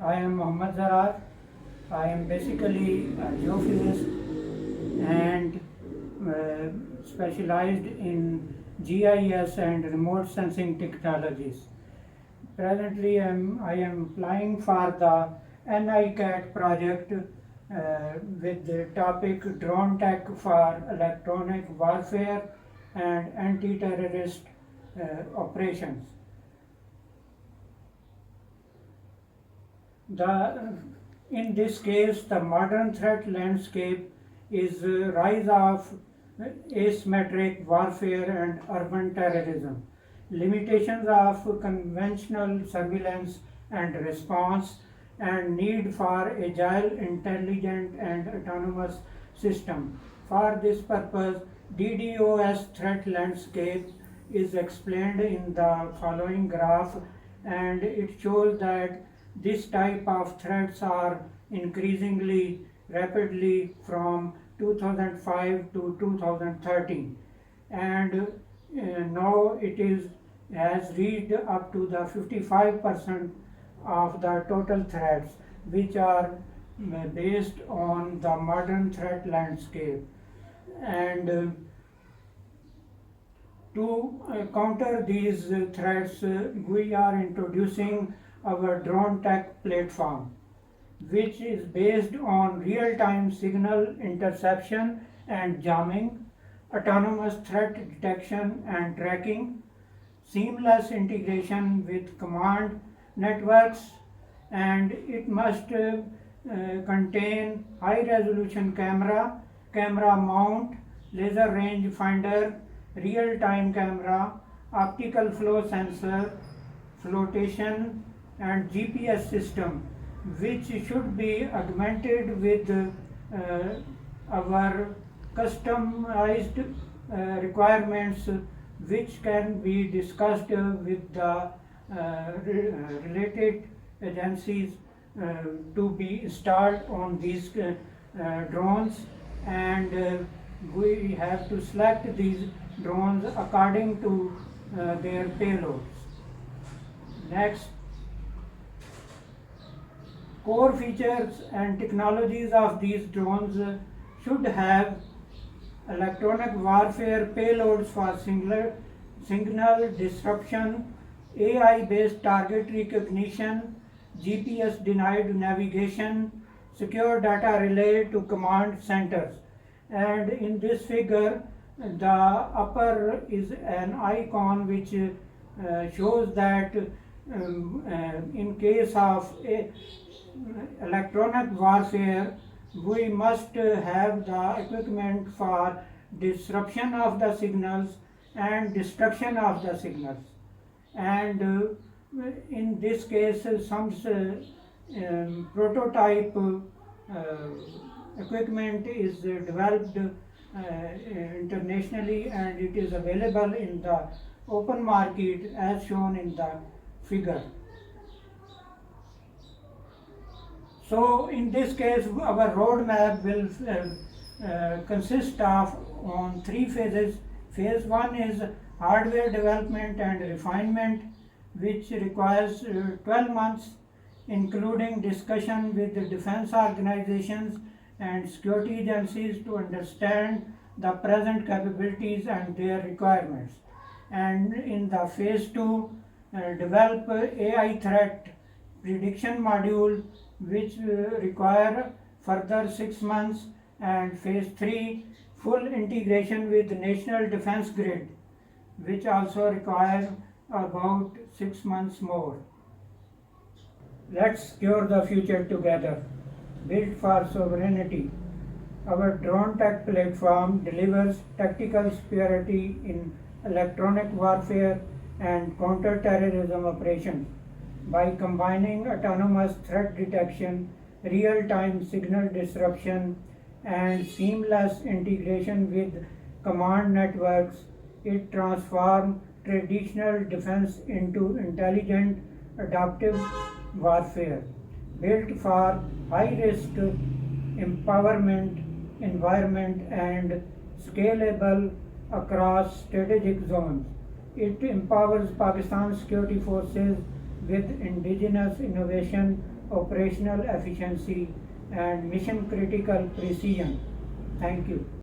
I am Mohammad Zarar. I am basically a geophysicist and specialized in GIS and remote sensing technologies. Presently, I am applying for the NICAT project with the topic Drone Tech for Electronic Warfare and Anti-Terrorist Operations. In this case, the modern threat landscape is rise of asymmetric warfare and urban terrorism, limitations of conventional surveillance and response, and need for agile, intelligent, and autonomous system. For this purpose, DDoS threat landscape is explained in the following graph, and it shows that this type of threats are increasingly rapidly from 2005 to 2013, and now has reached up to the 55% of the total threats, which are based on the modern threat landscape. And to counter these threats, we are introducing our drone tech platform, which is based on real-time signal interception and jamming, autonomous threat detection and tracking, seamless integration with command networks, and it must contain high-resolution camera, camera mount, laser range finder, real-time camera, optical flow sensor, flotation, and GPS system, which should be augmented with our customized requirements, which can be discussed with the related agencies to be installed on these drones, and we have to select these drones according to their payloads. Next, core features and technologies of these drones should have electronic warfare payloads for signal disruption, AI-based target recognition, GPS denied navigation, secure data relay to command centers. And in this figure, the upper is an icon which shows that in case of electronic warfare, we must have the equipment for disruption of the signals and destruction of the signals. And in this case, some prototype equipment is developed internationally, and it is available in the open market as shown in the figure. So in this case, our roadmap will consist of on 3 phases. Phase 1 is hardware development and refinement, which requires 12 months, including discussion with the defense organizations and security agencies to understand the present capabilities and their requirements. And in the phase 2, develop AI threat prediction module, which require further 6 months, and phase 3, full integration with the National Defense Grid, which also require about 6 months more. Let's secure the future together. Built for sovereignty. Our drone tech platform delivers tactical superiority in electronic warfare and counter-terrorism operations by combining autonomous threat detection, real-time signal disruption, and seamless integration with command networks. It transforms traditional defense into intelligent, adaptive warfare, built for high-risk empowerment environment and scalable across strategic zones. It empowers Pakistan security forces with indigenous innovation operational efficiency, and mission critical precision. Thank you.